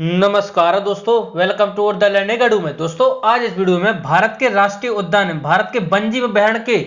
नमस्कार दोस्तों, welcome to the learning academy में। दोस्तों आज इस वीडियो में भारत के राष्ट्रीय उद्यान भारत के वन जीव अभयारण्य के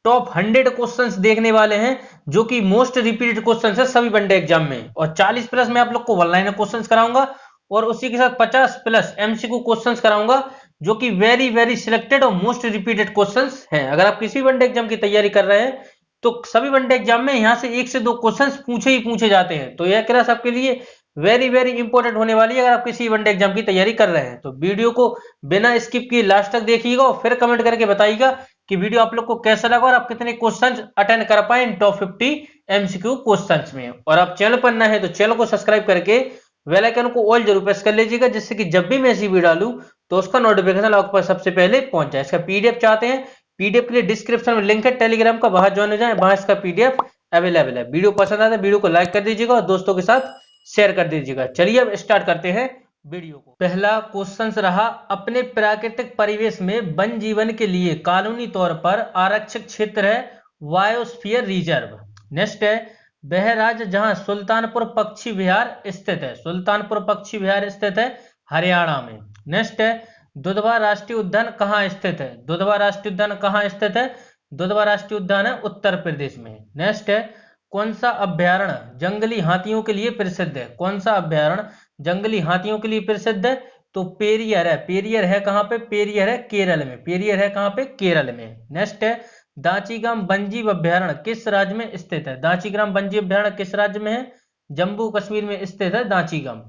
टॉप 100 क्वेश्चंस देखने वाले हैं, जो कि मोस्ट रिपीटेड क्वेश्चंस है सभी वनडे एग्जाम में। और 40 प्लस मैं आप लोग को वन लाइनर क्वेश्चंस कराऊंगा और उसी के साथ 50 प्लस एमसीक्यू क्वेश्चंस कराऊंगा, जो कि वेरी वेरी सिलेक्टेड और मोस्ट रिपीटेड क्वेश्चंस हैं। अगर आप किसी वनडे एग्जाम की तैयारी कर रहे हैं तो सभी वनडे एग्जाम में यहाँ से 1 से 2 क्वेश्चंस पूछे ही पूछे जाते हैं। तो यह क्लास आपके लिए वेरी वेरी इंपॉर्टेंट होने वाली है अगर आप किसी वनडे एग्जाम की तैयारी कर रहे हैं। तो वीडियो को बिना स्किप किए लास्ट तक देखिएगा और फिर कमेंट करके बताइएगा कि वीडियो आप लोग को कैसा लगा और आप कितने क्वेश्चंस अटेंड कर पाए इन टॉप 50 एमसीक्यू क्वेश्चंस में। और आप चैनल पर नए हैं तो चैनल को सब्सक्राइब करके बेल आइकन को ऑल जरूर प्रेस कर लीजिएगा, जिससे कि जब भी मैं ऐसी वीडियो डालूं तो उसका नोटिफिकेशन आपके पास सबसे पहले पहुंच जाए। इसका पीडीएफ चाहते हैं, पीडीएफ के लिए डिस्क्रिप्शन में लिंक है टेलीग्राम का, वहां ज्वाइन हो जाए, वहां इसका पीडीएफ अवेलेबल है। वीडियो पसंद आता है वीडियो को लाइक कर दीजिएगा और दोस्तों के साथ शेयर कर दीजिएगा। चलिए अब स्टार्ट करते हैं वीडियो को। पहला क्वेश्चन रहा, अपने प्राकृतिक परिवेश में वन जीवन के लिए कानूनी तौर पर आरक्षित क्षेत्र है बायोस्फीयर रिजर्व। नेक्स्ट है, वह राज्य जहां सुल्तानपुर पक्षी विहार स्थित है। सुल्तानपुर पक्षी विहार स्थित है हरियाणा में। नेक्स्ट है, दुधवा राष्ट्रीय उद्यान कहाँ स्थित है। दुधवा राष्ट्रीय उद्यान कहाँ स्थित है। दुधवा राष्ट्रीय उद्यान है उत्तर प्रदेश में। नेक्स्ट है, कौन सा अभ्यारण्य जंगली हाथियों के लिए प्रसिद्ध है। कौन सा अभ्यारण्य जंगली हाथियों के लिए प्रसिद्ध है। तो पेरियर है। पेरियर है कहां पे। पेरियर है केरल में। पेरियर है कहां पे, केरल में। नेक्स्ट है, दांचीग्राम वन्यजीव अभ्यारण्य किस राज्य में स्थित है। दांचीग्राम वन्यजीव अभ्यारण्य किस राज्य में है। जम्मू कश्मीर में स्थित है दांचीग्राम।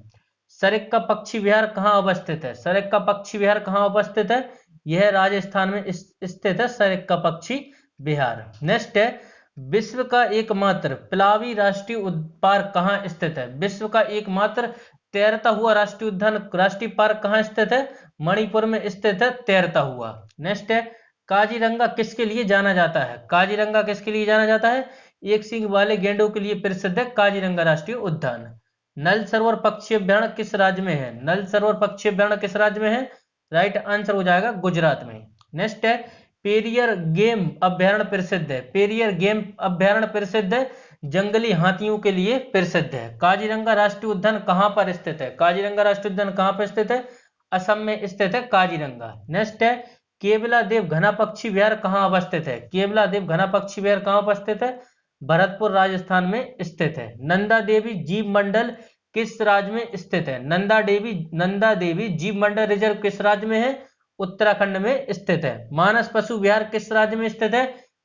सरिस्का पक्षी विहार कहाँ अवस्थित है। सरिस्का पक्षी विहार कहाँ अवस्थित है। यह राजस्थान में स्थित है सरिस्का पक्षी विहार। नेक्स्ट है, विश्व का एकमात्र पिलावी राष्ट्रीय पार्क कहाँ स्थित है। विश्व का एकमात्र तैरता हुआ राष्ट्रीय उद्यान राष्ट्रीय पार्क कहाँ स्थित है। मणिपुर में स्थित है तैरता हुआ। नेक्स्ट है, काजीरंगा किसके लिए जाना जाता है। काजीरंगा किसके लिए जाना जाता है। एक सींग वाले गेंडों के लिए प्रसिद्ध है काजीरंगा राष्ट्रीय उद्यान। नल सरोवर पक्षी अभ्यारण्य किस राज्य में है। नल सरोवर पक्षी अभ्यारण्य किस राज्य में है। राइट आंसर हो जाएगा गुजरात में। नेक्स्ट है, पेरियर गेम अभ्यारण्य प्रसिद्ध है। पेरियर गेम अभ्यारण्य प्रसिद्ध है जंगली हाथियों के लिए प्रसिद्ध है। काजीरंगा राष्ट्रीय उद्यान कहां पर स्थित है। काजीरंगा राष्ट्रीय उद्यान कहां पर स्थित है। असम में स्थित है काजीरंगा। नेक्स्ट है, केवला देव घना पक्षी विहार कहां अवस्थित है। केवला देव घना पक्षी विहार कहां उपस्थित है। भरतपुर राजस्थान में स्थित है। नंदा देवी जीव मंडल किस राज्य में स्थित है। नंदा देवी जीव मंडल रिजर्व किस राज्य में है। उत्तराखंड में स्थित है। मानस पशु विहार किस राज्य में स्थित है।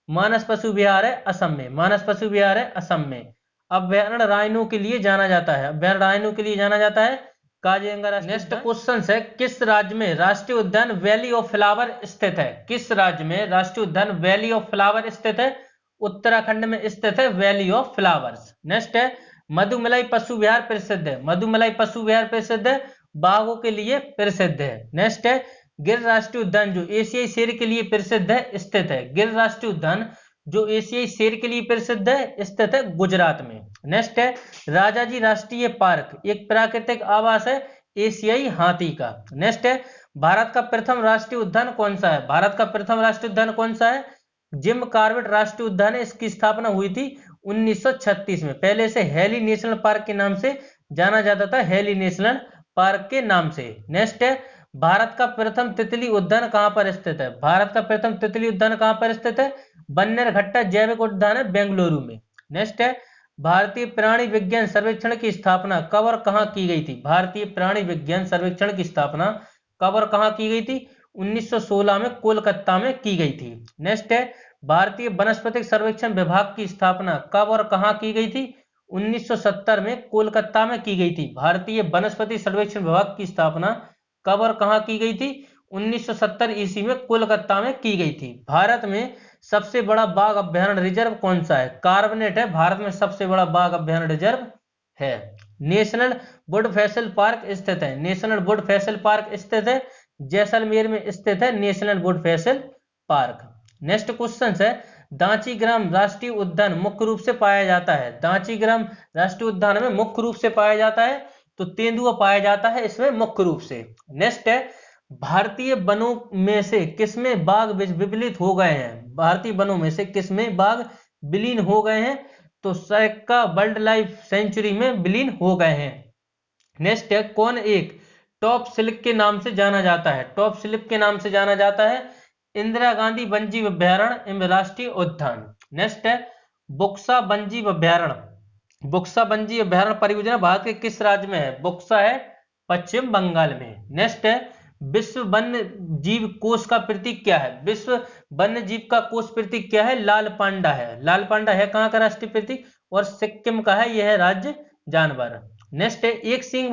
मानस पशु विहार है असम में। मानस पशु विहार है असम में। अभ्यारण्य राइनो के लिए जाना जाता है। अभ्यारण्य राइनो के लिए जाना जाता है काजीरंगा राष्ट्रीय। नेक्स्ट क्वेश्चन है, किस राज्य में राष्ट्रीय उद्यान वैली ऑफ फ्लावर स्थित है। किस राज्य में राष्ट्रीय उद्यान वैली ऑफ फ्लावर स्थित है। उत्तराखंड में स्थित है वैली ऑफ फ्लावर्स। नेक्स्ट है, मधुमलाई पशु विहार प्रसिद्ध है। मधुमलाई पशु विहार प्रसिद्ध है बाघों के लिए प्रसिद्ध है। नेक्स्ट है, गिर राष्ट्रीय उद्यान जो एशियाई शेर के लिए प्रसिद्ध है स्थित है। गिर राष्ट्रीय उद्यान जो एशियाई शेर के लिए प्रसिद्ध है स्थित है गुजरात में। नेक्स्ट है, राजाजी राष्ट्रीय पार्क एक प्राकृतिक आवास है एशियाई हाथी का। नेक्स्ट है, भारत का प्रथम राष्ट्रीय उद्यान कौन सा है। भारत का प्रथम राष्ट्रीय उद्यान कौन सा है। जिम कार्बेट राष्ट्रीय उद्यान है। इसकी स्थापना हुई थी 1936 में। पहले से हेली नेशनल पार्क के नाम से जाना जाता था। हेली नेशनल पार्क के नाम से। नेक्स्ट है, भारत का प्रथम तितली उद्यान कहां पर स्थित है। भारत का प्रथम तितली उद्यान कहां पर स्थित है। बन्नेरघट्टा जैविक उद्यान है बेंगलुरु में। नेक्स्ट है, भारतीय प्राणी विज्ञान सर्वेक्षण की स्थापना कब और कहां की गई थी। भारतीय प्राणी विज्ञान सर्वेक्षण की स्थापना कब और कहां की गई थी। 1916 में कोलकाता में की गई थी। नेक्स्ट है, भारतीय वनस्पतिक सर्वेक्षण विभाग की स्थापना कब और कहां की गई थी। 1970 में कोलकाता में की गई थी। भारतीय वनस्पति सर्वेक्षण विभाग की स्थापना कब और कहां की गई थी। 1970 ईस्वी में कोलकाता में की गई थी। भारत में सबसे बड़ा बाघ अभ्यारण्य रिजर्व कौन सा है। कार्बनेट है भारत में सबसे बड़ा बाघ अभ्यारण्य रिजर्व है। नेशनल वुड फैसल पार्क स्थित है। नेशनल वुड फैसल पार्क स्थित है जैसलमेर में स्थित है national would Faisal park. Next question है, दांचीग्राम राष्ट्रीय उद्यान मुख्य रूप से पाया जाता है। दांचीग्राम राष्ट्रीय उद्यान में मुख्य रूप से पाया जाता है तो तेंदुआ पाया जाता है इसमें मुख्य रूप से। नेक्स्ट है, भारतीय वनों में से किसमें बाघ विलीन हो गए हैं। भारतीय वनों में से किसमें बाघ विलीन हो गए हैं। तो सरिस्का वाइल्ड लाइफ सेंचुरी में विलीन हो गए हैं। नेक्स्ट है, कौन एक टॉप स्लिप के नाम से जाना जाता है? टॉप स्लिप के नाम से जाना जाता है इंदिरा गांधी वन्यजीव अभ्यारण्य एवं राष्ट्रीय उद्यान। नेक्स्ट है, बुक्सा वन्यजीव अभ्यारण्य। बुक्सा वन्यजीव अभ्यारण्य परियोजना भारत के किस राज्य में है? बुक्सा है पश्चिम बंगाल में। नेक्स्ट है, विश्व वन्य जीव कोष का प्रतीक क्या है? विश्व वन्य जीव का कोष प्रतीक क्या है? लाल पांडा है। लाल पांडा है कहाँ का राष्ट्रीय प्रतीक? और सिक्किम का है, यह है राज्य जानवर। नेक्स्ट है, एक सींग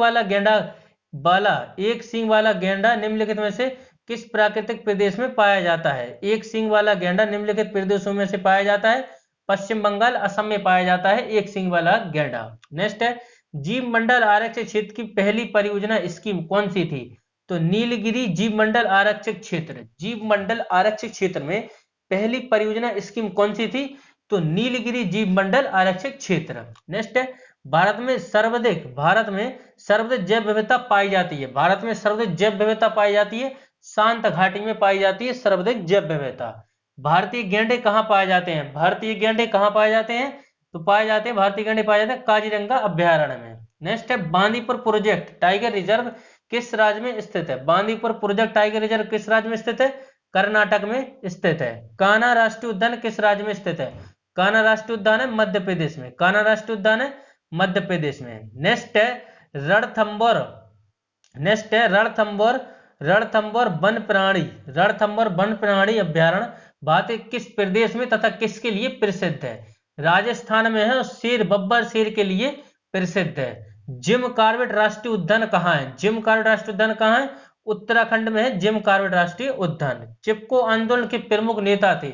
वाला गेंडा निम्नलिखित में से किस प्राकृतिक प्रदेश में पाया जाता है? एक सींग वाला गेंडा निम्नलिखित प्रदेशों में से पाया जाता है, पश्चिम बंगाल, असम में पाया जाता है एक सींग वाला गेंडा। नेक्स्ट है, जीव मंडल आरक्षित क्षेत्र की पहली परियोजना स्कीम कौन सी थी? तो नीलगिरी जीव मंडल आरक्षित क्षेत्र। जीव मंडल आरक्षित क्षेत्र में पहली परियोजना स्कीम कौन सी थी? तो नीलगिरी जीव मंडल आरक्षित क्षेत्र। नेक्स्ट है, भारत में सर्वाधिक जैव विविधता पाई जाती है। भारत में सर्वाधिक जैव विविधता पाई जाती है शांत घाटी में पाई जाती है सर्वाधिक जैव विविधता। भारतीय गैंडे कहाँ पाए जाते हैं? भारतीय गैंडे कहाँ पाए जाते हैं? तो पाए जाते हैं, भारतीय गैंडे पाए जाते हैं काजीरंगा अभ्यारण्य में। नेक्स्ट है, बांदीपुर प्रोजेक्ट टाइगर रिजर्व किस राज्य में स्थित है? बांदीपुर प्रोजेक्ट टाइगर रिजर्व किस राज्य में स्थित है? कर्नाटक में स्थित है। कान्हा राष्ट्रीय उद्यान किस राज्य में स्थित है? कान्हा राष्ट्रीय उद्यान है मध्य प्रदेश में। कान्हा राष्ट्रीय उद्यान है मध्य प्रदेश में। नेक्स्ट है, रणथंभौर वन प्राणी अभ्यारण्य भारत के किस प्रदेश में तथा किसके लिए प्रसिद्ध है? राजस्थान में है और बब्बर शेर के लिए प्रसिद्ध है। जिम कॉर्बेट राष्ट्रीय उद्यान कहाँ है? जिम कॉर्बेट राष्ट्रीय उद्यान कहाँ है? उत्तराखंड में है जिम कॉर्बेट राष्ट्रीय उद्यान। चिपको आंदोलन के प्रमुख नेता थे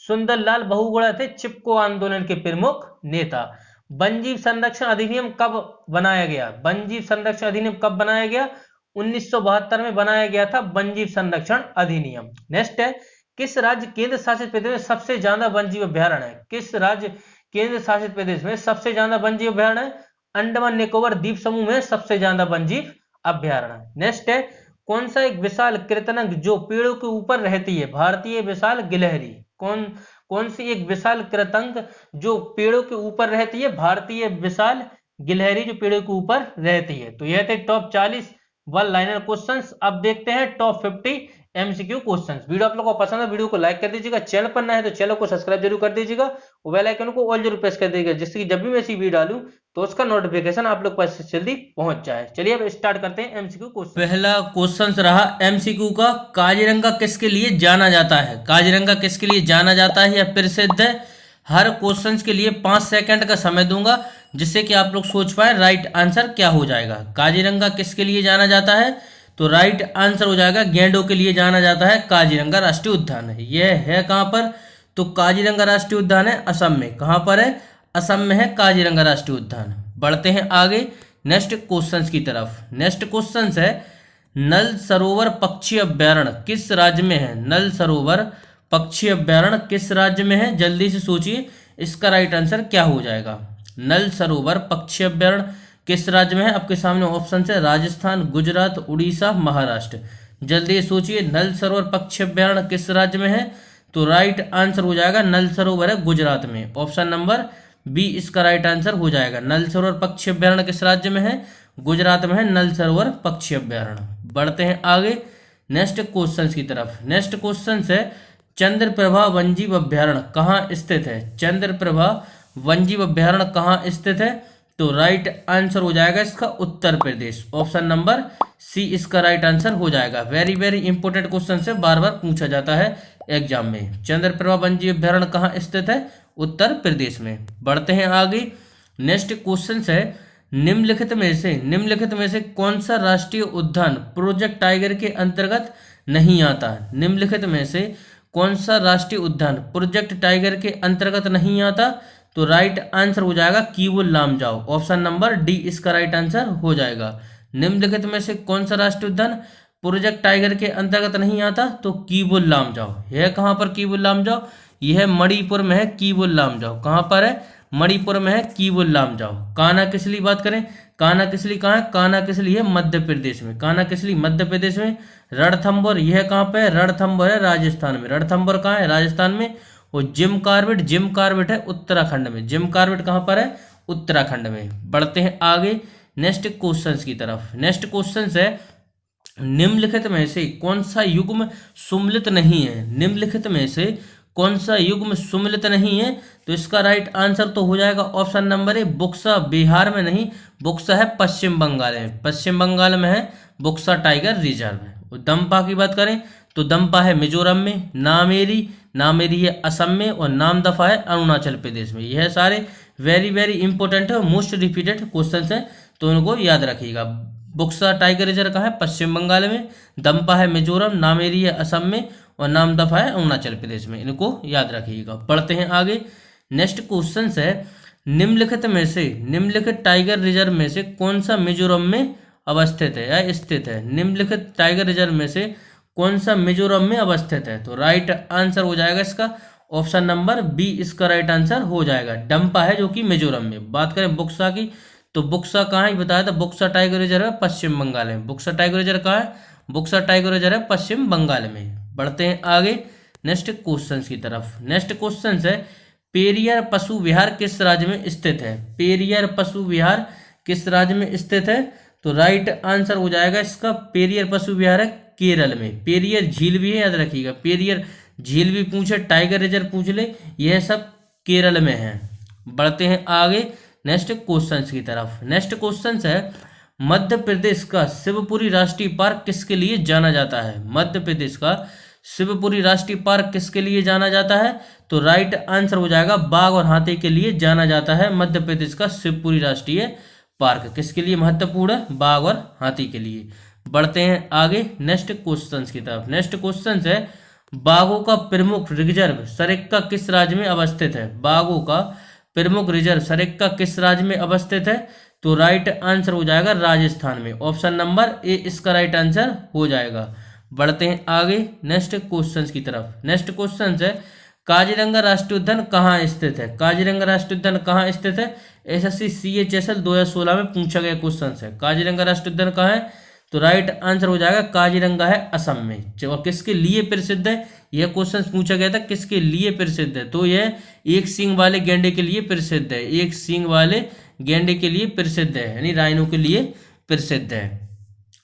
सुंदरलाल बहुगुणा, थे चिपको आंदोलन के प्रमुख नेता। वन्यजीव संरक्षण अधिनियम कब बनाया गया? वन्यजीव संरक्षण अधिनियम कब बनाया गया? 1972 में बनाया गया था वन्यजीव संरक्षण अधिनियम। नेक्स्ट है, किस राज्य केंद्र शासित प्रदेश में सबसे ज्यादा वन्यजीव अभ्यारण्य है? किस राज्य केंद्र शासित प्रदेश में सबसे ज्यादा वन्यजीव अभ्यारण्य है? अंडमान निकोबार द्वीप समूह में सबसे ज्यादा वन्यजीव अभ्यारण्य। नेक्स्ट है, कौन सा एक विशाल कृतंग जो पेड़ों के ऊपर रहती है? भारतीय विशाल गिलहरी। कौन सी एक विशाल कृतंग जो पेड़ों के ऊपर रहती है? भारतीय विशाल गिलहरी जो पेड़ों के ऊपर रहती है। तो यह थे टॉप 40 वन लाइनर क्वेश्चंस। अब देखते हैं टॉप 50 एमसीक्यू क्वेश्चंस। वीडियो आप लोगों को पसंद है, वीडियो को लाइक कर दीजिएगा, चैनल पर नया है तो चैनल को सब्सक्राइब जरूर कर दीजिएगा और बेल आइकन को ऑल जरूर प्रेस कर दीजिएगा, जिससे कि जब भी मैं ऐसी वीडियो डालूं तो उसका नोटिफिकेशन आप लोग पास जल्दी पहुंच जाए। चलिए अब स्टार्ट करते हैं एमसीक्यू क्वेश्चन। पहला क्वेश्चन रहा एमसीक्यू का, काजीरंगा किसके लिए जाना जाता है? काजीरंगा किसके लिए जाना जाता है या प्रसिद्ध है? हर क्वेश्चन के लिए 5 सेकंड का समय दूंगा, जिससे कि आप लोग सोच पाए राइट आंसर क्या हो जाएगा। काजीरंगा किसके लिए जाना जाता है? तो राइट आंसर हो जाएगा गैंडों के लिए जाना जाता है काजीरंगा राष्ट्रीय उद्यान है। यह है कहां पर? तो काजीरंगा राष्ट्रीय उद्यान है असम में। कहां पर है? असम में है काजीरंगा राष्ट्रीय उद्यान। बढ़ते हैं आगे नेक्स्ट क्वेश्चन की तरफ। नेक्स्ट क्वेश्चन है, नल सरोवर पक्षी अभ्यारण्य किस राज्य में है? नल सरोवर पक्षी अभ्यारण्य किस राज्य में है? जल्दी से सोचिए, इसका राइट आंसर क्या हो जाएगा? नल सरोवर पक्षी अभ्यारण्य किस राज्य में है? आपके सामने ऑप्शन है राजस्थान, गुजरात, उड़ीसा, महाराष्ट्र। जल्दी सोचिए, नल सरोवर पक्षी अभ्यारण्य किस राज्य में है? तो राइट आंसर हो जाएगा नल सरोवर है गुजरात में। ऑप्शन नंबर बी इसका राइट आंसर हो जाएगा। नल सरोवर पक्षी अभ्यारण्य किस राज्य में है? गुजरात में है नल सरोवर पक्षी अभ्यारण्य। बढ़ते हैं आगे नेक्स्ट क्वेश्चन की तरफ। नेक्स्ट क्वेश्चन है, चंद्रप्रभा वन्यजीव अभ्यारण्य कहाँ स्थित है? चंद्रप्रभा वन्यजीव अभ्यारण्य कहाँ स्थित है? तो राइट आंसर हो जाएगा इसका Uttar Pradesh. Option number C इसका राइट आंसर हो जाएगा। वेरी वेरी इंपॉर्टेंट क्वेश्चन से बार बार पूछा जाता है एग्जाम में। चंद्रप्रभा वन्यजीव अभ्यारण्य कहाँ स्थित है? उत्तर प्रदेश में। बढ़ते हैं आगे नेक्स्ट क्वेश्चन है, निम्नलिखित में से कौन सा राष्ट्रीय उद्यान प्रोजेक्ट टाइगर के अंतर्गत नहीं आता? निम्नलिखित में से कौन सा राष्ट्रीय उद्यान प्रोजेक्ट टाइगर के अंतर्गत नहीं आता? तो राइट आंसर हो जाएगा कीवुल लामजाओ। ऑप्शन नंबर डी इसका राइट आंसर हो जाएगा। निम्नलिखित में से कौन सा राष्ट्रीय उद्यान प्रोजेक्ट टाइगर के अंतर्गत नहीं आता? तो कीवुल लामजाओ। यह कहां पर कीवुल लामजाओ? यह मणिपुर में है कीवुल लामजाओ। कहां पर है? मणिपुर में है कीवुल लामजाओ। कान्हा किसली बात करें, कान्हा किसली कहाँ है? कान्हा किसली है मध्य प्रदेश में। कान्हा किसली मध्य प्रदेश में। रणथंभौर यह कहाँ पे है? रणथंभौर है राजस्थान में। रणथंभौर कहाँ है? राजस्थान में। और जिम कॉर्बेट है उत्तराखंड में। जिम कॉर्बेट कहाँ पर है? उत्तराखंड में। बढ़ते हैं आगे नेक्स्ट क्वेश्चन की तरफ। नेक्स्ट क्वेश्चन है निम्नलिखित में से कौन सा युग्म सुमेलित नहीं है। निम्नलिखित में से कौन सा युग्म सुमेलित नहीं है, तो इसका राइट आंसर तो हो जाएगा option number A Buxa Bihar में नहीं, बुक्सा है पश्चिम बंगाल में। पश्चिम बंगाल में है बुक्सा टाइगर रिजर्व। दम्पा की बात करें तो दम्पा है मिजोरम में, नामेरी है असम में और नामदफा है अरुणाचल प्रदेश में। यह सारे वेरी वेरी इंपॉर्टेंट है, मोस्ट रिपीटेड क्वेश्चन है, तो इनको याद रखिएगा। बुक्सा टाइगर रिजर्व कहाँ है, पश्चिम बंगाल में, दम्पा है मिजोरम, नामेरी है असम में और नामदफा है अरुणाचल प्रदेश में। इनको याद रखिएगा। बढ़ते हैं आगे। नेक्स्ट क्वेश्चन है निम्नलिखित टाइगर रिजर्व में से कौन सा मिजोरम में अवस्थित है या स्थित है। निम्नलिखित टाइगर रिजर्व में से कौन सा मिजोरम में अवस्थित है, तो राइट आंसर हो जाएगा इसका ऑप्शन नंबर बी, इसका राइट आंसर हो जाएगा। डम्पा है जो कि मिजोरम में। बात करें बुक्सा की तो बुक्सा कहाँ है बताया था, बुक्सा टाइगर रिजर्व है पश्चिम बंगाल में। बुक्सा टाइगर रिजर्व कहाँ है, बुक्सा टाइगर रिजर्व है पश्चिम बंगाल में। बढ़ते हैं आगे नेक्स्ट क्वेश्चन की तरफ। नेक्स्ट क्वेश्चन है पेरियार पशु विहार किस राज्य में स्थित है। पेरियार पशु विहार किस राज्य में स्थित है, तो राइट आंसर हो जाएगा इसका पेरियार पशु विहार है केरल में। पेरियार झील भी है, याद रखिएगा। पेरियार झील भी पूछे, टाइगर रिजर्व पूछ ले, यह सब केरल में है। बढ़ते हैं आगे नेक्स्ट क्वेश्चन की तरफ। नेक्स्ट क्वेश्चन है मध्य प्रदेश का शिवपुरी राष्ट्रीय पार्क किसके लिए जाना जाता है। मध्य प्रदेश का शिवपुरी राष्ट्रीय पार्क किसके लिए जाना जाता है, तो राइट आंसर हो जाएगा बाघ और हाथी के लिए जाना जाता है। मध्य प्रदेश का शिवपुरी राष्ट्रीय पार्क किसके लिए महत्वपूर्ण है, बाघ और हाथी के लिए। बढ़ते हैं आगे नेक्स्ट क्वेश्चन की तरफ। नेक्स्ट क्वेश्चन है बाघों का प्रमुख रिजर्व सरेक्का किस राज्य में अवस्थित है। बाघों का प्रमुख रिजर्व सरेक्का किस राज्य में अवस्थित है, तो राइट आंसर हो जाएगा राजस्थान में। ऑप्शन नंबर ए इसका राइट आंसर हो जाएगा। बढ़ते हैं आगे नेक्स्ट क्वेश्चन की तरफ। नेक्स्ट क्वेश्चन है काजीरंगा राष्ट्रीय उद्यान कहाँ स्थित है। काजीरंगा राष्ट्रीय उद्यान कहाँ स्थित है, एसएससी CHSL 2016 में पूछा गया क्वेश्चन है। काजीरंगा राष्ट्रीय उद्यान कहाँ है, तो राइट आंसर हो जाएगा काजीरंगा है असम में। और किसके लिए प्रसिद्ध है, यह क्वेश्चन पूछा गया था किसके लिए प्रसिद्ध है, तो यह एक सींग वाले गेंडे के लिए प्रसिद्ध है। एक सींग वाले गेंडे के लिए प्रसिद्ध है, यानी राइनो के लिए प्रसिद्ध है।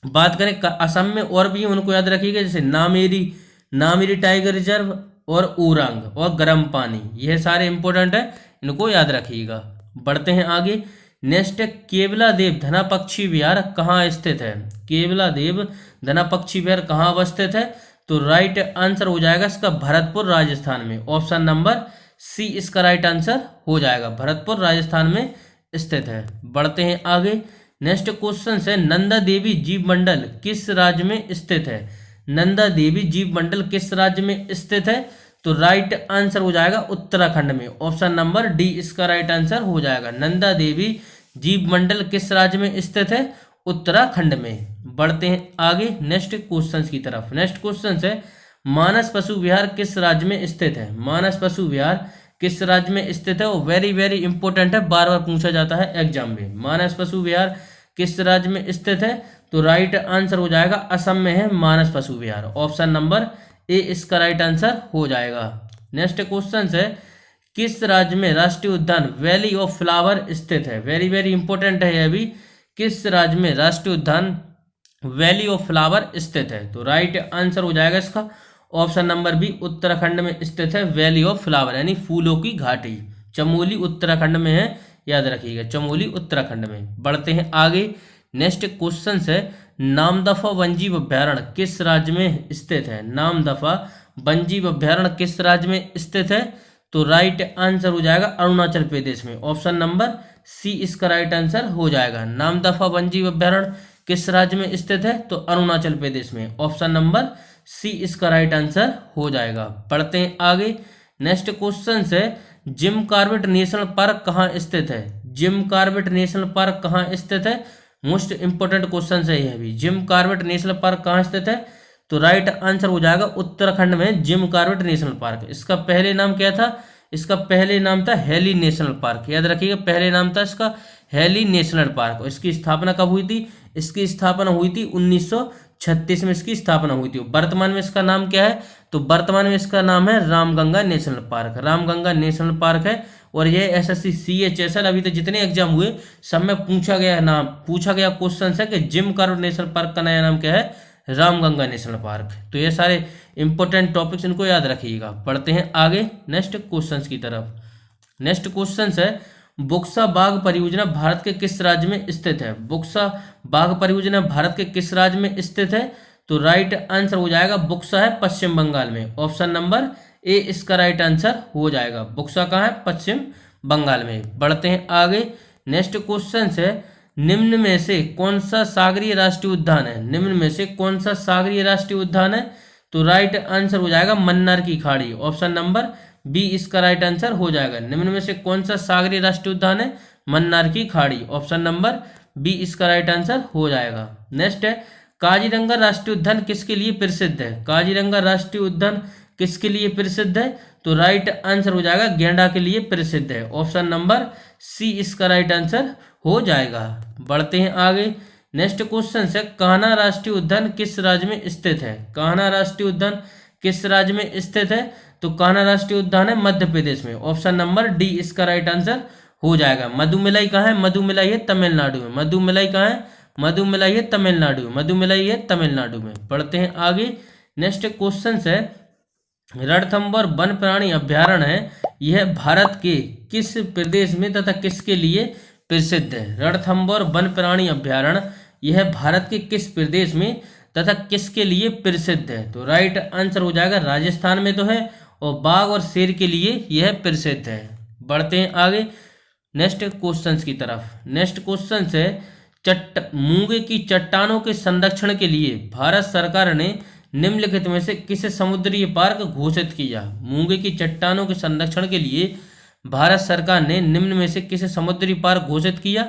बात करें असम में और भी उनको याद रखिएगा, जैसे नामेरी टाइगर रिजर्व और ओरांग और गर्म पानी, यह सारे इंपॉर्टेंट है, इनको याद रखिएगा। बढ़ते हैं आगे नेक्स्ट है केवलादेव धना पक्षी विहार कहाँ स्थित है। केवलादेव धना पक्षी विहार कहाँ अवस्थित है, तो राइट आंसर हो जाएगा इसका भरतपुर राजस्थान में। ऑप्शन नंबर सी इसका राइट आंसर हो जाएगा, भरतपुर राजस्थान में स्थित है। बढ़ते हैं आगे नेक्स्ट क्वेश्चन है नंदा देवी जीव मंडल किस राज्य में स्थित है। नंदा देवी जीव मंडल किस राज्य में स्थित है, तो राइट आंसर हो जाएगा उत्तराखंड में। ऑप्शन नंबर डी इसका राइट आंसर हो जाएगा। नंदा देवी जीव मंडल किस राज्य में स्थित है, उत्तराखंड में। बढ़ते हैं आगे नेक्स्ट क्वेश्चन की तरफ। नेक्स्ट क्वेश्चन है मानस पशु विहार किस राज्य में स्थित है। मानस पशु विहार किस राज्य में स्थित है, वो वेरी वेरी इंपॉर्टेंट है, बार बार पूछा जाता है एग्जाम में। मानस पशु विहार किस राज्य में स्थित है, तो राइट आंसर हो जाएगा असम में है मानस पशु विहार। ऑप्शन नंबर ए इसका राइट आंसर हो जाएगा। नेक्स्ट क्वेश्चन है किस राज्य में राष्ट्रीय उद्यान वैली ऑफ फ्लावर स्थित है। वेरी वेरी इंपॉर्टेंट है यह भी, किस राज्य में राष्ट्रीय उद्यान वैली ऑफ फ्लावर स्थित है, तो राइट आंसर हो जाएगा इसका ऑप्शन नंबर बी उत्तराखंड में स्थित है वैली ऑफ फ्लावर, यानी फूलों की घाटी। चमोली उत्तराखंड में है, याद रखिएगा चमोली उत्तराखंड में। बढ़ते हैं आगे नेक्स्ट क्वेश्चन है नामदफा वन्यजीव अभ्यारण्य किस राज्य में स्थित है। नामदफा वन्यजीव अभ्यारण्य किस राज्य में स्थित है, तो राइट आंसर हो जाएगा अरुणाचल प्रदेश में। ऑप्शन नंबर सी इसका राइट आंसर हो जाएगा। नामदफा वन्यजीव अभ्यारण्य किस राज्य में स्थित है, तो अरुणाचल प्रदेश में। ऑप्शन नंबर सी इसका राइट आंसर हो जाएगा। पढ़ते हैं आगे नेक्स्ट क्वेश्चन है जिम कॉर्बेट नेशनल पार्क कहाँ स्थित है। जिम कॉर्बेट नेशनल पार्क कहाँ स्थित है, मोस्ट इंपोर्टेंट क्वेश्चन है यह भी। जिम कॉर्बेट नेशनल पार्क कहाँ स्थित है, तो राइट आंसर हो जाएगा उत्तराखंड में जिम कॉर्बेट नेशनल पार्क। इसका पहले नाम क्या था, इसका पहले नाम था हेली नेशनल पार्क, याद रखिएगा पहले नाम था इसका हेली नेशनल पार्क। इसकी स्थापना कब हुई थी, इसकी स्थापना हुई थी 1936 में इसकी स्थापना हुई थी। वर्तमान में इसका नाम क्या है, तो वर्तमान में इसका नाम है Ramganga national park. Ramganga national park है और यह एसएससी CHSL अभी तक जितने एग्जाम हुए सब में पूछा गया क्वेश्चन है कि जिम कार्बेट नेशनल पार्क का नया नाम क्या है, रामगंगा नेशनल पार्क। तो ये सारे इंपॉर्टेंट टॉपिक्स इनको याद रखिएगा। पढ़ते हैं आगे नेक्स्ट क्वेश्चंस की तरफ। नेक्स्ट क्वेश्चन है बुक्सा बाघ परियोजना भारत के किस राज्य में स्थित है? बुक्सा बाघ परियोजना भारत के किस राज्य में स्थित है? तो राइट आंसर हो जाएगा बुक्सा है पश्चिम बंगाल में। ऑप्शन नंबर ए इसका राइट आंसर हो जाएगा। बुक्सा कहाँ है? पश्चिम बंगाल में। बढ़ते हैं आगे। नेक्स्ट क्वेश्चन है निम्न में से कौन सा सागरीय राष्ट्रीय उद्यान है? निम्न में से कौन सा सागरीय राष्ट्रीय उद्यान है? तो राइट आंसर हो जाएगा मन्नार की खाड़ी। ऑप्शन नंबर बी इसका राइट आंसर हो जाएगा। निम्न में से कौन सा सागरीय राष्ट्रीय उद्यान है? मन्नार की खाड़ी। ऑप्शन नंबर बी इसका राइट आंसर हो जाएगा। नेक्स्ट है काजीरंगा राष्ट्रीय उद्यान किसके लिए प्रसिद्ध है? काजीरंगा राष्ट्रीय उद्यान किसके लिए प्रसिद्ध है? तो राइट आंसर हो जाएगा गेंडा के लिए प्रसिद्ध है। ऑप्शन नंबर सी इसका राइट आंसर हो जाएगा। बढ़ते हैं आगे। नेक्स्ट क्वेश्चन है कान्हा राष्ट्रीय उद्यान किस राज्य में स्थित है? कान्हा राष्ट्रीय उद्यान किस राज्य में स्थित है? तो कान्हा राष्ट्रीय उद्यान है मध्य प्रदेश में। ऑप्शन नंबर डी इसका राइट आंसर हो जाएगा। मधुमिलाई कहाँ है? मधुमिलाई है तमिलनाडु में। मधुमिलाई कहाँ है? मधुमिलाई है तमिलनाडु में। मधुमिलाई है तमिलनाडु में। बढ़ते हैं आगे। नेक्स्ट क्वेश्चन है रणथंभौर वन प्राणी अभ्यारण्य है, यह भारत के किस प्रदेश में तथा किसके लिए प्रसिद्ध है? रणथंभौर वन प्राणी अभ्यारण्य यह भारत के किस प्रदेश में तथा किसके लिए प्रसिद्ध है? तो राइट आंसर हो जाएगा राजस्थान में तो है, और बाघ और शेर के लिए यह प्रसिद्ध है। बढ़ते हैं आगे नेक्स्ट क्वेश्चंस की तरफ। नेक्स्ट क्वेश्चन है मूंगे की चट्टानों के संरक्षण के लिए भारत सरकार ने निम्नलिखित में से किसे समुद्री पार्क घोषित किया? मूंगे की चट्टानों के संरक्षण के लिए भारत सरकार ने निम्न में से किसे समुद्री पार्क घोषित किया?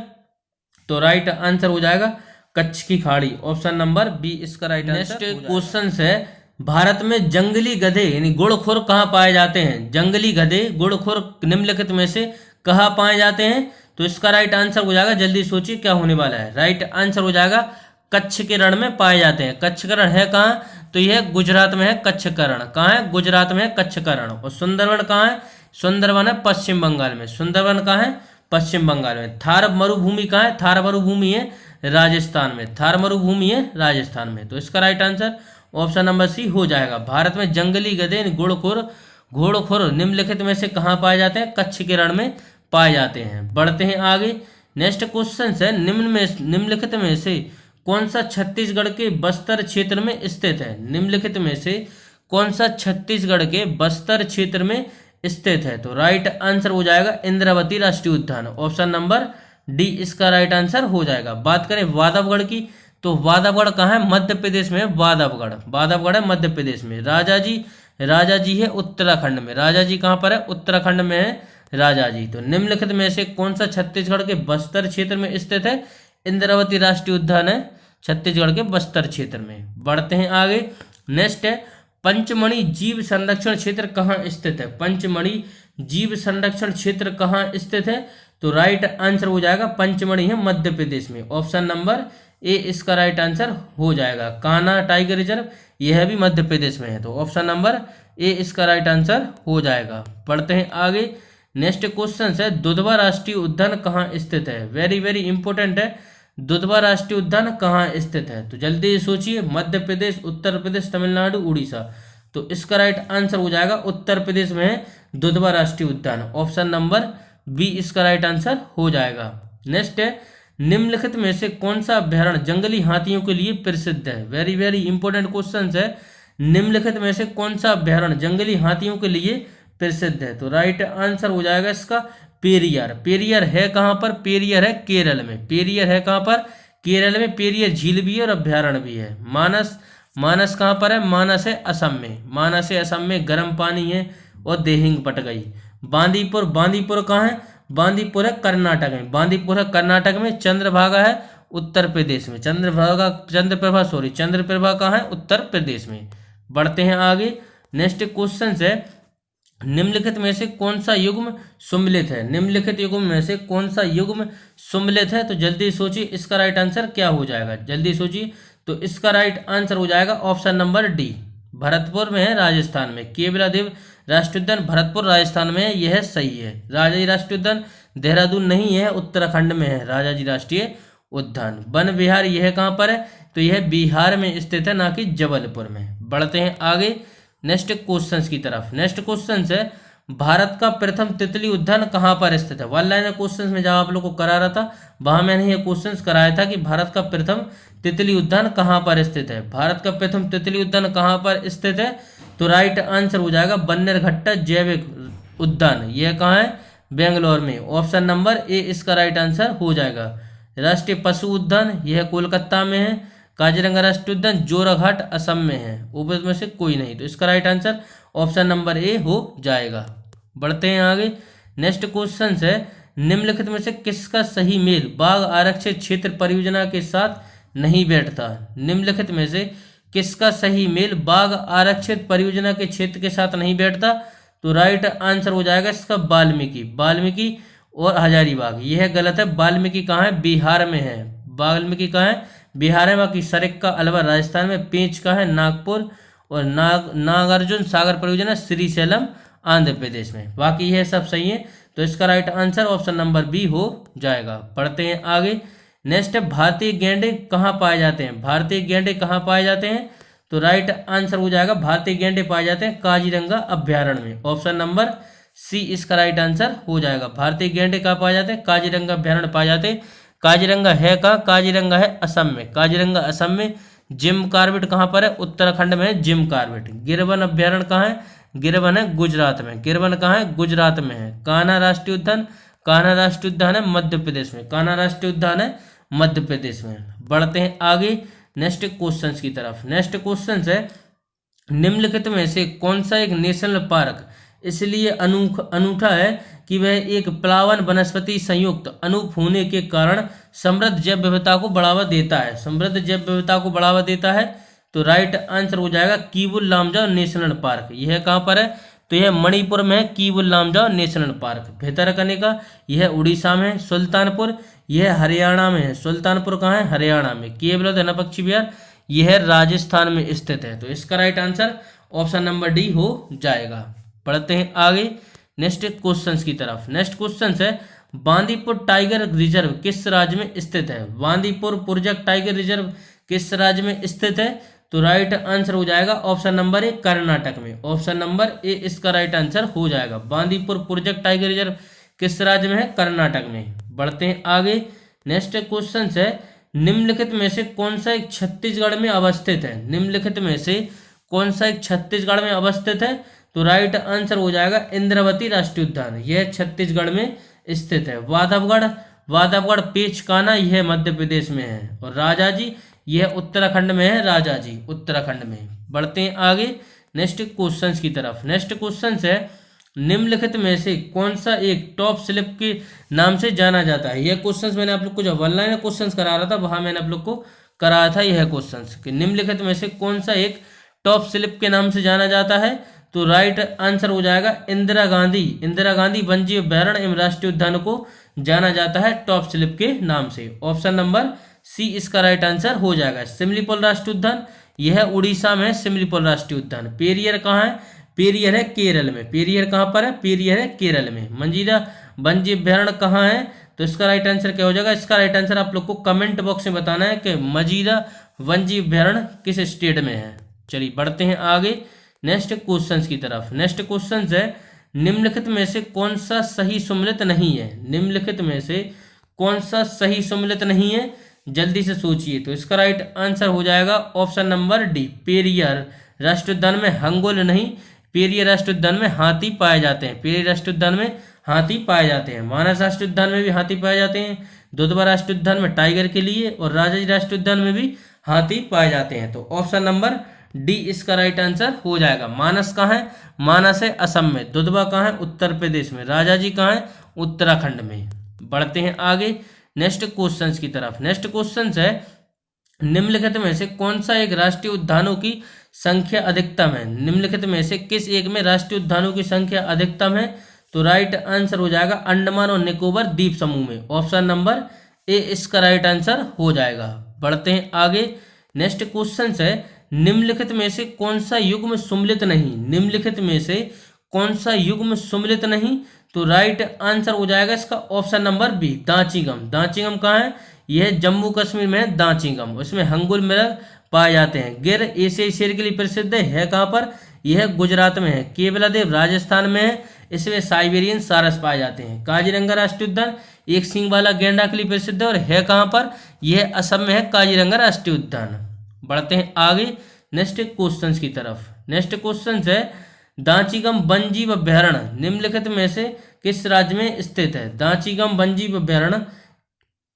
तो राइट आंसर हो जाएगा कच्छ की खाड़ी। ऑप्शन नंबर बी इसका राइट आंसर। नेक्स्ट क्वेश्चन है भारत में जंगली गधे यानी गुड़खोर कहाँ पाए जाते हैं? जंगली गधे गुड़खोर निम्नलिखित में से कहाँ पाए जाते हैं? तो इसका राइट आंसर हो जाएगा, जल्दी सोचिए क्या होने वाला है। राइट आंसर हो जाएगा कच्छ के रण में पाए जाते हैं। कच्छ का रण है कहाँ? तो यह गुजरात में है। कच्छ का रण कहाँ है? गुजरात में है कच्छ का रण। और सुंदरवन कहाँ है? सुंदरवन है पश्चिम बंगाल में। सुंदरवन कहाँ है? पश्चिम बंगाल में। थार मरुभूमि कहाँ है? थार मरुभूमि है राजस्थान में। थार मरुभूमि है राजस्थान में। तो इसका right answer option number C हो जाएगा। भारत में जंगली गधे घोड़खोर निम्नलिखित में से कहाँ पाए जाते हैं? कच्छ के रण में पाए जाते हैं। बढ़ते हैं आगे। नेक्स्ट क्वेश्चन है निम्नलिखित में से कौन सा छत्तीसगढ़ के बस्तर क्षेत्र में स्थित है? निम्नलिखित में से कौन सा छत्तीसगढ़ के बस्तर क्षेत्र में स्थित है? तो राइट आंसर हो जाएगा इंद्रावती राष्ट्रीय उद्यान। ऑप्शन नंबर डी इसका राइट आंसर हो जाएगा। बात करें वादवगढ़ की, तो वादवगढ़ कहाँ है? मध्य प्रदेश में है वादवगढ़ है मध्य प्रदेश में। राजाजी है उत्तराखंड में। राजाजी कहाँ पर है? उत्तराखंड में है राजाजी। तो निम्नलिखित में से कौन सा छत्तीसगढ़ के बस्तर क्षेत्र में स्थित है? इंद्रावती राष्ट्रीय उद्यान है छत्तीसगढ़ के बस्तर क्षेत्र में। बढ़ते हैं आगे। नेक्स्ट है पंचमढ़ी जीव संरक्षण क्षेत्र कहाँ स्थित है? पंचमढ़ी जीव संरक्षण क्षेत्र कहाँ स्थित है? तो राइट आंसर हो जाएगा पंचमढ़ी है मध्य प्रदेश में। ऑप्शन नंबर ए इसका राइट आंसर हो जाएगा। कान्हा टाइगर रिजर्व यह भी मध्य प्रदेश में है। तो ऑप्शन नंबर ए इसका राइट आंसर हो जाएगा। बढ़ते हैं आगे। नेक्स्ट क्वेश्चन है दुधवा राष्ट्रीय उद्यान कहाँ स्थित है? वेरी वेरी इंपॉर्टेंट है। दुधवा राष्ट्रीय उद्यान कहाँ स्थित है? तो जल्दी सोचिए। मध्य प्रदेश, उत्तर प्रदेश, तमिलनाडु, उड़ीसा। तो इसका राइट आंसर हो जाएगा उत्तर प्रदेश में है दुधवा राष्ट्रीय उद्यान। ऑप्शन नंबर बी इसका राइट आंसर हो जाएगा। नेक्स्ट है निम्नलिखित में से कौन सा अभ्यारण्य जंगली हाथियों के लिए प्रसिद्ध है? वेरी वेरी इंपॉर्टेंट क्वेश्चन है। निम्नलिखित में से कौन सा अभ्यारण्य जंगली हाथियों के लिए प्रसिद्ध है? तो राइट आंसर हो जाएगा इसका पेरियार। पेरियार है कहाँ पर? पेरियार है केरल में। पेरियार है कहाँ पर? केरल में। पेरियार झील भी है और अभ्यारण्य भी है। मानस कहाँ पर है? मानस है असम में। मानस है असम में, गर्म पानी है और देहिंग पटगई। बांदीपुर कहाँ है? बांदीपुर है कर्नाटक में। बांदीपुर है कर्नाटक में। चंद्रभागा है उत्तर प्रदेश में। चंद्रप्रभा कहाँ है? उत्तर प्रदेश में। बढ़ते हैं आगे। नेक्स्ट क्वेश्चन है निम्नलिखित में से कौन सा युग्म सुम्मिलित है? निम्नलिखित युग्म में से कौन सा युग्म सुम्मिलित है? तो जल्दी सोचिए इसका राइट आंसर क्या हो जाएगा। जल्दी सोचिए। तो इसका राइट आंसर हो जाएगा ऑप्शन नंबर डी। भरतपुर में है, राजस्थान में। केवलादेव राष्ट्रीय उद्यान भरतपुर राजस्थान में है, यह सही है। राजाजी राष्ट्रीय उद्यान देहरादून नहीं है, उत्तराखंड में है राजाजी राष्ट्रीय उद्यान। वन विहार यह कहाँ पर है, तो यह बिहार में स्थित है, ना कि जबलपुर में। बढ़ते हैं आगे नेक्स्ट क्वेश्चन की तरफ। नेक्स्ट क्वेश्चन है भारत का प्रथम तितली उद्यान कहाँ पर स्थित है। वन लाइनर क्वेश्चन में जब आप लोग को करा रहा था वहां मैंने ये क्वेश्चन कराया था कि भारत का प्रथम तितली उद्यान कहाँ पर स्थित है। भारत का प्रथम तितली उद्यान कहाँ पर स्थित है, तो राइट आंसर हो जाएगा बन्नेरघट्टा जैविक उद्यान। यह कहाँ है, बेंगलोर में। ऑप्शन नंबर ए इसका राइट आंसर हो जाएगा। राष्ट्रीय पशु उद्यान यह कोलकाता में है। काजीरंगा राष्ट्रीय उद्यान जोराघाट असम में है। ऊपर में से कोई नहीं, तो इसका राइट आंसर ऑप्शन नंबर ए हो जाएगा। बढ़ते हैं आगे। नेक्स्ट क्वेश्चन है निम्नलिखित में से किसका सही मेल बाघ आरक्षित क्षेत्र परियोजना के साथ नहीं बैठता। निम्नलिखित में से किसका सही मेल बाघ आरक्षित परियोजना के क्षेत्र के साथ नहीं बैठता, तो राइट आंसर हो जाएगा इसका वाल्मीकि और हजारीबाग। यह गलत है। वाल्मीकि कहाँ है, बिहार में है। वाल्मीकि कहाँ है, बिहार में। बाकी सरिक्का अलवर राजस्थान में। पेंच का है नागपुर, और नागार्जुन सागर परियोजना श्रीशैलम आंध्र प्रदेश में। बाकी यह सब सही है, तो इसका right answer option number B हो जाएगा। पढ़ते हैं आगे। नेक्स्ट है भारतीय गैंडे कहाँ पाए जाते हैं। भारतीय गैंडे कहाँ पाए जाते हैं, तो राइट आंसर हो जाएगा भारतीय गैंडे पाए जाते हैं काजीरंगा अभ्यारण्य में। ऑप्शन नंबर सी इसका राइट आंसर हो जाएगा। भारतीय गैंडे कहाँ पाए जाते हैं, काजीरंगा अभ्यारण्य पाए जाते हैं। काजीरंगा है कहाँ, काजीरंगा है असम में। काजीरंगा असम में। जिम कार्बेट कहाँ पर है, उत्तराखंड में है जिम कार्बेट। गिरवन अभ्यारण्य कहाँ है, गिरवन है गुजरात में। गिरवन कहाँ है, गुजरात में है। कान्हा राष्ट्रीय उद्यान, कान्हा राष्ट्रीय उद्यान है मध्य प्रदेश में। कान्हा राष्ट्रीय उद्यान है मध्य प्रदेश में। बढ़ते हैं आगे नेक्स्ट क्वेश्चन की तरफ। नेक्स्ट क्वेश्चन है निम्नलिखित में से कौन सा एक नेशनल पार्क इसलिए अनूठा है कि वह एक प्लावन वनस्पति संयुक्त अनूप होने के कारण समृद्ध जैव विविधता को बढ़ावा देता है। समृद्ध जैव विविधता को बढ़ावा देता है, तो राइट आंसर हो जाएगा किबुल लामजाओ नेशनल पार्क। यह कहाँ पर है, तो यह मणिपुर में है, किबुल लामजाओ नेशनल पार्क। भितरकनिका यह उड़ीसा में है। सुल्तानपुर यह हरियाणा में है। सुल्तानपुर कहाँ है, हरियाणा में। केवलादेव वन्यपक्षी विहार यह राजस्थान में स्थित है, तो इसका right answer option number D हो जाएगा। पढ़ते हैं आगे नेक्स्ट क्वेश्चन की तरफ। नेक्स्ट क्वेश्चन है बांदीपुर टाइगर रिजर्व किस राज्य में स्थित है। बांदीपुर पुरजक टाइगर रिजर्व किस राज्य में स्थित है, तो राइट आंसर हो जाएगा ऑप्शन नंबर ए कर्नाटक में। ऑप्शन नंबर ए इसका राइट आंसर हो जाएगा। बांदीपुर पुरजक टाइगर रिजर्व किस राज्य में है, कर्नाटक में। बढ़ते हैं आगे। नेक्स्ट क्वेश्चन है निम्नलिखित में से कौन सा एक छत्तीसगढ़ में अवस्थित है। निम्नलिखित में से कौन सा एक छत्तीसगढ़ में अवस्थित है, तो राइट आंसर हो जाएगा इंद्रावती राष्ट्रीय उद्यान। यह छत्तीसगढ़ में स्थित है। वाधवगढ़ पेचकाना यह मध्य प्रदेश में है। और राजाजी यह उत्तराखंड में है। राजाजी उत्तराखंड में। बढ़ते हैं आगे नेक्स्ट क्वेश्चन की तरफ। नेक्स्ट क्वेश्चन है निम्नलिखित में से कौन सा एक टॉप स्लिप के नाम से जाना जाता है। यह क्वेश्चन मैंने आप लोग को जब वन लाइनर क्वेश्चन करा रहा था वहां मैंने आप लोग को कराया था यह क्वेश्चन कि निम्नलिखित में से कौन सा एक टॉप स्लिप के नाम से जाना जाता है, तो राइट आंसर हो जाएगा इंदिरा गांधी वन्यजीव अभ्यारण्य एवं राष्ट्रीय उद्यान को जाना जाता है टॉप स्लिप के नाम से। ऑप्शन नंबर सी इसका राइट आंसर हो जाएगा। सिमलीपाल राष्ट्रीय उद्यान यह उड़ीसा में है। सिमलीपाल राष्ट्रीय उद्यान। पेरियर कहाँ है, पेरियर है केरल में। पेरियर कहाँ पर है, पेरियर है केरल में। मंजीरा वन्यजीव अभ्यारण्य कहाँ है, तो इसका राइट आंसर क्या हो जाएगा। इसका राइट आंसर आप लोग को कमेंट बॉक्स में बताना है कि मजीरा वन्यजीव अभ्यारण्य किस स्टेट में है। चलिए बढ़ते हैं आगे नेक्स्ट क्वेश्चन की तरफ। नेक्स्ट क्वेश्चन है निम्नलिखित में से कौन सा सही सम्मिलित नहीं है। निम्नलिखित में से कौन सा सही सम्मिलित नहीं है, जल्दी से सोचिए। तो इसका राइट आंसर हो जाएगा ऑप्शन नंबर डी पेरियार राष्ट्रीय उद्यान में हंगोल नहीं, पेरियार राष्ट्रीय उद्यान में हाथी पाए जाते हैं। पेरियार राष्ट्रीय उद्यान में हाथी पाए जाते हैं। मानस राष्ट्रीय उद्यान में भी हाथी पाए जाते हैं। दुधवा राष्ट्रीय उद्यान में टाइगर के लिए, और राजाजी राष्ट्रीय उद्यान में भी हाथी पाए जाते हैं। तो ऑप्शन नंबर डी इसका राइट आंसर हो जाएगा। मानस कहाँ है, मानस है असम में। दुधवा कहाँ है, उत्तर प्रदेश में। राजाजी कहाँ है, उत्तराखंड में। बढ़ते हैं आगे नेक्स्ट क्वेश्चन की तरफ। नेक्स्ट क्वेश्चन है निम्नलिखित में से कौन सा एक राष्ट्रीय उद्यानों की संख्या अधिकतम है। निम्नलिखित में से किस एक में राष्ट्रीय उद्यानों की संख्या अधिकतम है, तो राइट आंसर हो जाएगा अंडमान और निकोबार द्वीप समूह में। ऑप्शन नंबर ए इसका राइट आंसर हो जाएगा। बढ़ते हैं आगे नेक्स्ट क्वेश्चन है निम्नलिखित में से कौन सा युग्म सुमेलित नहीं, निम्नलिखित में से कौन सा युग्म सुमेलित नहीं, तो राइट आंसर हो जाएगा इसका ऑप्शन नंबर बी, दांचीगम। दांचीगम कहाँ है, यह जम्मू कश्मीर में है दांचीगम, उसमें हंगुल मृग पाए जाते हैं। गिर एशियाई शेर के लिए प्रसिद्ध है कहाँ पर, यह गुजरात में है। केवलादेव राजस्थान में है, इसमें साइबेरियन सारस पाए जाते हैं। काजीरंगा राष्ट्रीय उद्यान एक सींग वाला गैंडा के लिए प्रसिद्ध है और है कहाँ पर, यह असम में है काजीरंगा राष्ट्रीय उद्यान। बढ़ते हैं आगे नेक्स्ट क्वेश्चन की तरफ। नेक्स्ट क्वेश्चन है दांचीगम वन्यजीव अभयारण्य निम्नलिखित में से किस राज्य में स्थित है। दांचीगम वन्यजीव अभयारण्य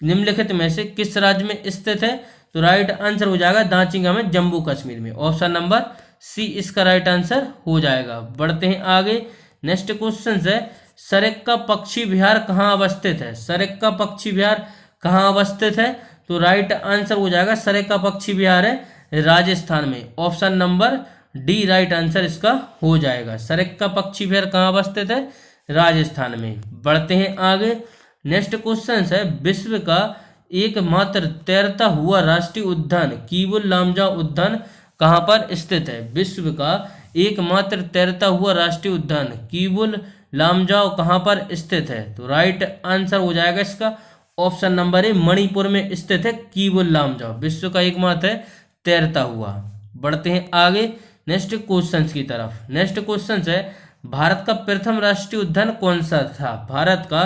निम्नलिखित में से किस राज्य में स्थित है, तो राइट आंसर हो जाएगा दांचीगम है जम्मू कश्मीर में, ऑप्शन नंबर सी इसका राइट आंसर हो जाएगा। बढ़ते हैं आगे नेक्स्ट क्वेश्चन है सरेक्का पक्षी विहार कहाँ अवस्थित है। सरेक्का पक्षी विहार कहाँ अवस्थित है, तो राइट आंसर हो जाएगा सरेक्का पक्षी विहार है राजस्थान में, option number D right answer इसका हो जाएगा। सरेक्का पक्षी विहार कहाँ अवस्थित है, राजस्थान में। बढ़ते हैं आगे नेक्स्ट क्वेश्चन है विश्व का एकमात्र तैरता हुआ राष्ट्रीय उद्यान कीबुल लामजाओ उद्यान कहाँ पर स्थित है। विश्व का एकमात्र तैरता हुआ राष्ट्रीय उद्यान कीबुल लामजाओ कहाँ पर स्थित है, तो राइट आंसर हो जाएगा इसका ऑप्शन नंबर ए, मणिपुर में स्थित है कीबुल लामजाओ, विश्व का एकमात्र तैरता हुआ। बढ़ते हैं आगे नेक्स्ट क्वेश्चन की तरफ। नेक्स्ट क्वेश्चन है भारत का प्रथम राष्ट्रीय उद्यान कौन सा था। भारत का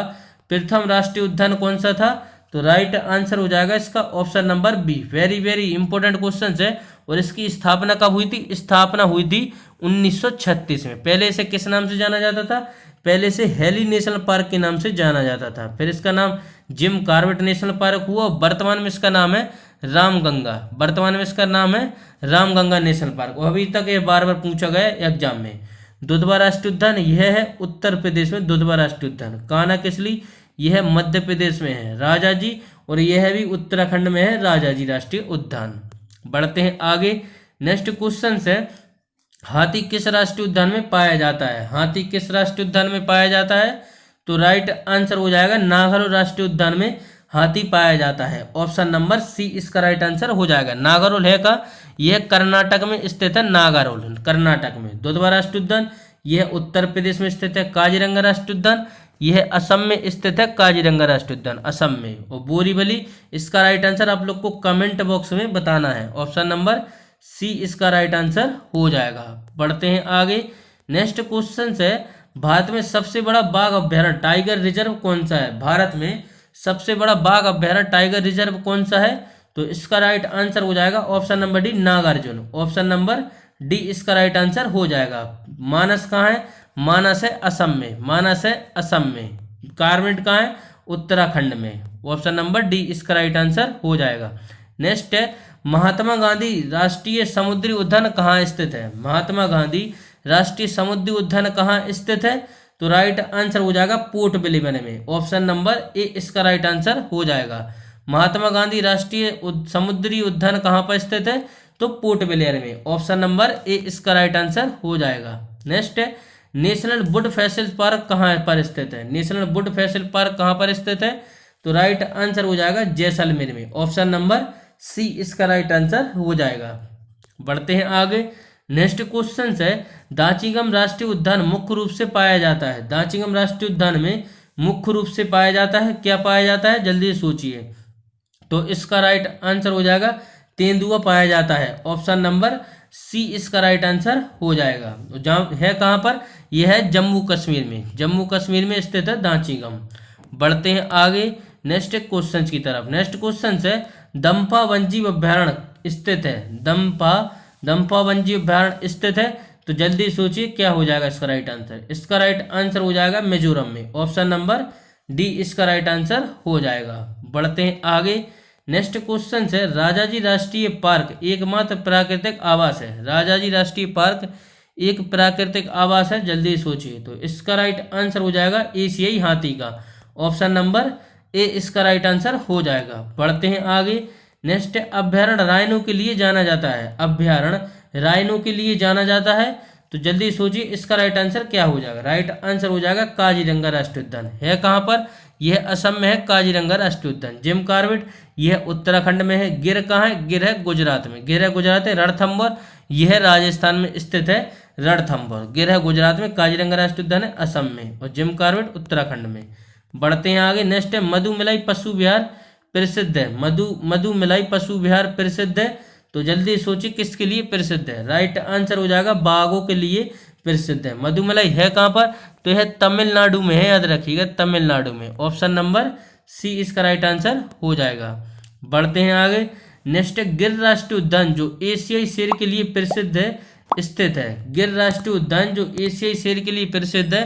प्रथम राष्ट्रीय उद्यान कौन सा था, तो राइट आंसर हो जाएगा इसका option number B. Very very important question है और इसकी स्थापना कब हुई थी, स्थापना हुई थी 1936 में। पहले इसे किस नाम से जाना जाता था, पहले इसे हेली नेशनल पार्क के नाम से जाना जाता था, फिर इसका नाम जिम कॉर्बेट नेशनल पार्क हुआ, वर्तमान में इसका नाम है रामगंगा, वर्तमान में इसका नाम है रामगंगा नेशनल पार्क। और अभी तक ये बार बार पूछा गया एग्जाम में। दुधवा राष्ट्रीय उद्यान यह है उत्तर प्रदेश में, दुधवा राष्ट्रीय उद्यान। कान्हा किसली यह मध्य प्रदेश में है, राजा जी, और यह भी उत्तराखंड में है राजा जी राष्ट्रीय उद्यान। बढ़ते हैं आगे नेक्स्ट क्वेश्चन है हाथी किस राष्ट्रीय उद्यान में पाया जाता है। हाथी किस राष्ट्रीय उद्यान में पाया जाता है, तो राइट आंसर हो जाएगा नागारोल राष्ट्रीय उद्यान में हाथी पाया जाता है, ऑप्शन नंबर सी इसका राइट आंसर हो जाएगा। नागारोल है का, यह कर्नाटक में स्थित है, नागारोल कर्नाटक में। दुधवा राष्ट्रीय उद्यान यह उत्तर प्रदेश में स्थित है। काजीरंगा राष्ट्रीय उद्यान यह असम में स्थित है, काजीरंगा राष्ट्रीय उद्यान असम में। और बोरीवली इसका राइट आंसर आप लोग को कमेंट बॉक्स में बताना है, ऑप्शन नंबर सी इसका राइट आंसर हो जाएगा। बढ़ते हैं आगे नेक्स्ट क्वेश्चन है भारत में सबसे बड़ा बाघ अभ्यारण्य टाइगर रिजर्व कौन सा है। भारत में सबसे बड़ा बाघ अभ्यारण्य टाइगर रिजर्व कौन सा है, तो इसका राइट आंसर हो जाएगा option number D Nagarjun, option number D इसका राइट आंसर हो जाएगा। मानस कहाँ है, मानस है असम में, मानस है असम में। कार्बेट कहाँ है, उत्तराखंड में, ऑप्शन नंबर डी इसका राइट आंसर हो जाएगा। नेक्स्ट है महात्मा गांधी राष्ट्रीय समुद्री उद्यान कहाँ स्थित है। महात्मा गांधी राष्ट्रीय समुद्री उद्यान कहाँ स्थित है, तो राइट आंसर हो जाएगा पोर्ट ब्लेयर में, ऑप्शन नंबर ए इसका राइट आंसर हो जाएगा। महात्मा गांधी राष्ट्रीय समुद्री उद्यान कहाँ पर स्थित है, तो पोर्ट ब्लेयर में, ऑप्शन नंबर ए इसका राइट आंसर हो जाएगा। नेक्स्ट है नेशनल वुड फॉसिल पार्क कहाँ पर स्थित है। नेशनल वुड फॉसिल पार्क कहाँ पर स्थित है, तो राइट आंसर हो जाएगा जैसलमेर में, ऑप्शन नंबर सी इसका राइट आंसर हो जाएगा। बढ़ते हैं आगे नेक्स्ट क्वेश्चन है दांचीगम राष्ट्रीय उद्यान मुख्य रूप से पाया जाता है। दांचीगम राष्ट्रीय उद्यान में मुख्य रूप से पाया जाता है, क्या पाया जाता है, जल्दी सोचिए। तो इसका राइट आंसर हो जाएगा तेंदुआ पाया जाता है, ऑप्शन नंबर सी इसका राइट आंसर हो जाएगा। जहाँ है कहाँ पर, यह है जम्मू कश्मीर में, जम्मू कश्मीर में स्थित है दांचीगम। बढ़ते हैं आगे नेक्स्ट क्वेश्चन की तरफ। नेक्स्ट क्वेश्चन है दंपा वन्यजीव अभ्यारण्य स्थित है। दंपा वन्यजीव अभ्यारण्य स्थित है, तो जल्दी सोचिए क्या हो जाएगा इसका राइट आंसर। इसका राइट आंसर हो जाएगा मिजोरम में, ऑप्शन नंबर डी इसका राइट आंसर हो जाएगा। बढ़ते हैं आगे नेक्स्ट क्वेश्चन है राजाजी राष्ट्रीय पार्क एकमात्र प्राकृतिक आवास है। राजाजी राष्ट्रीय पार्क एक प्राकृतिक आवास है, जल्दी सोचिए। तो इसका राइट आंसर हो जाएगा एशियाई हाथी का, ऑप्शन नंबर ए इसका राइट आंसर हो जाएगा। बढ़ते हैं आगे नेक्स्ट अभ्यारण्य राइनो के लिए जाना जाता है। अभ्यारण्य राइनो के लिए जाना जाता है, तो जल्दी सोचिए इसका राइट आंसर क्या हो जाएगा। राइट आंसर हो जाएगा काजीरंगा राष्ट्रीय उद्यान। है कहाँ पर, यह असम में है काजीरंगा राष्ट्रीय उद्यान। जिम कॉर्बेट यह उत्तराखंड में है। गिर कहाँ है? गिर है गुजरात में। गिर है गुजरात है। रणथंभौर यह राजस्थान में स्थित है। रणथंभौर गिर है गुजरात में। काजीरंगा राष्ट्रीय उद्यान है असम में और जिम कॉर्बेट उत्तराखंड में। बढ़ते हैं आगे। नेक्स्ट है मधुमलाई पशु विहार प्रसिद्ध है। मधुमलाई पशु विहार प्रसिद्ध है, तो जल्दी सोचिए किसके लिए प्रसिद्ध है। राइट आंसर हो जाएगा बाघों के लिए प्रसिद्ध है। मधुमलाई है कहाँ पर? तो यह तमिलनाडु में है, याद रखिएगा तमिलनाडु में। ऑप्शन नंबर सी इसका राइट आंसर हो जाएगा। बढ़ते हैं आगे। नेक्स्ट है गिर राष्ट्रीय उद्यान जो एशियाई शेर के लिए प्रसिद्ध है स्थित है। गिर राष्ट्रीय उद्यान जो एशियाई शेर के लिए प्रसिद्ध है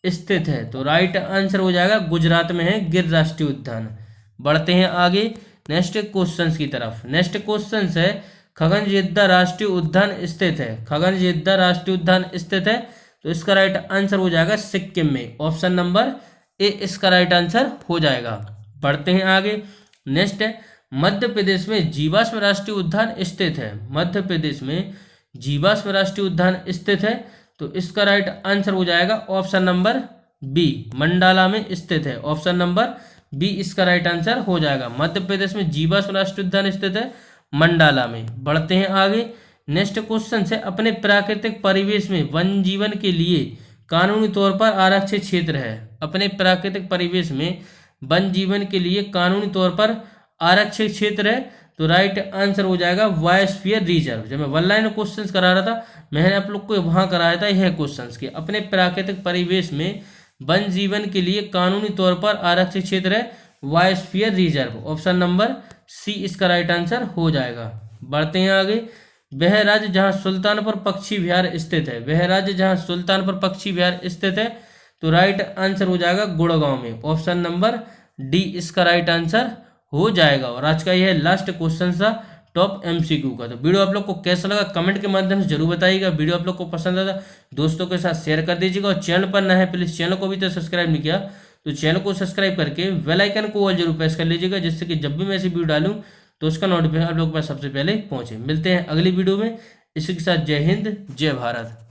स्थित है, तो राइट आंसर हो जाएगा गुजरात में है गिर राष्ट्रीय उद्यान। बढ़ते हैं आगे नेक्स्ट क्वेश्चन की तरफ। नेक्स्ट क्वेश्चन है खगनजेद्दा राष्ट्रीय उद्यान स्थित है। खगनजेद्दा राष्ट्रीय उद्यान स्थित है, तो इसका राइट आंसर हो जाएगा सिक्किम में। ऑप्शन नंबर ए इसका राइट आंसर हो जाएगा। बढ़ते हैं आगे। नेक्स्ट है मध्य प्रदेश में जीवाश्म राष्ट्रीय उद्यान स्थित है। मध्य प्रदेश में जीवाश्म राष्ट्रीय उद्यान स्थित है, तो इसका राइट आंसर हो जाएगा ऑप्शन नंबर बी मंडाला में स्थित है। ऑप्शन नंबर बी इसका राइट आंसर हो जाएगा। मध्य प्रदेश में जीवाश्म राष्ट्रीय उद्यान स्थित है मंडाला में। बढ़ते हैं आगे। नेक्स्ट क्वेश्चन है अपने प्राकृतिक परिवेश में वन जीवन के लिए कानूनी तौर पर आरक्षित क्षेत्र है। अपने प्राकृतिक परिवेश में वन जीवन के लिए कानूनी तौर पर आरक्षित क्षेत्र है, तो राइट आंसर हो जाएगा बायोस्फीयर रिजर्व। जब मैं वन लाइन क्वेश्चन करा रहा था मैंने आप लोग को वहां कराया था यह क्वेश्चन के अपने प्राकृतिक परिवेश में वन जीवन के लिए कानूनी तौर पर आरक्षित क्षेत्र है biosphere reserve. Option number C इसका राइट आंसर हो जाएगा। बढ़ते हैं आगे। वह राज्य जहां सुल्तानपुर पक्षी विहार स्थित है। वह राज्य जहां सुल्तानपुर पक्षी विहार स्थित है, तो राइट आंसर हो जाएगा गुड़गांव में। ऑप्शन नंबर डी इसका राइट आंसर हो जाएगा। और आज का यह लास्ट क्वेश्चन था टॉप एमसीक्यू का। तो वीडियो आप लोग को कैसा लगा कमेंट के माध्यम से जरूर बताइएगा। वीडियो आप लोग को पसंद आता दोस्तों के साथ शेयर कर दीजिएगा और चैनल पर नया है प्लीज चैनल को भी तो सब्सक्राइब नहीं किया तो चैनल को सब्सक्राइब करके बेल आइकन को ऑल जरूर प्रेस कर लीजिएगा, जिससे कि जब भी मैं ऐसी वीडियो डालूं तो उसका नोटिफिकेशन आप लोग के पास सबसे पहले पहुंचे। मिलते हैं अगली वीडियो में। इसी के साथ जय हिंद जय भारत।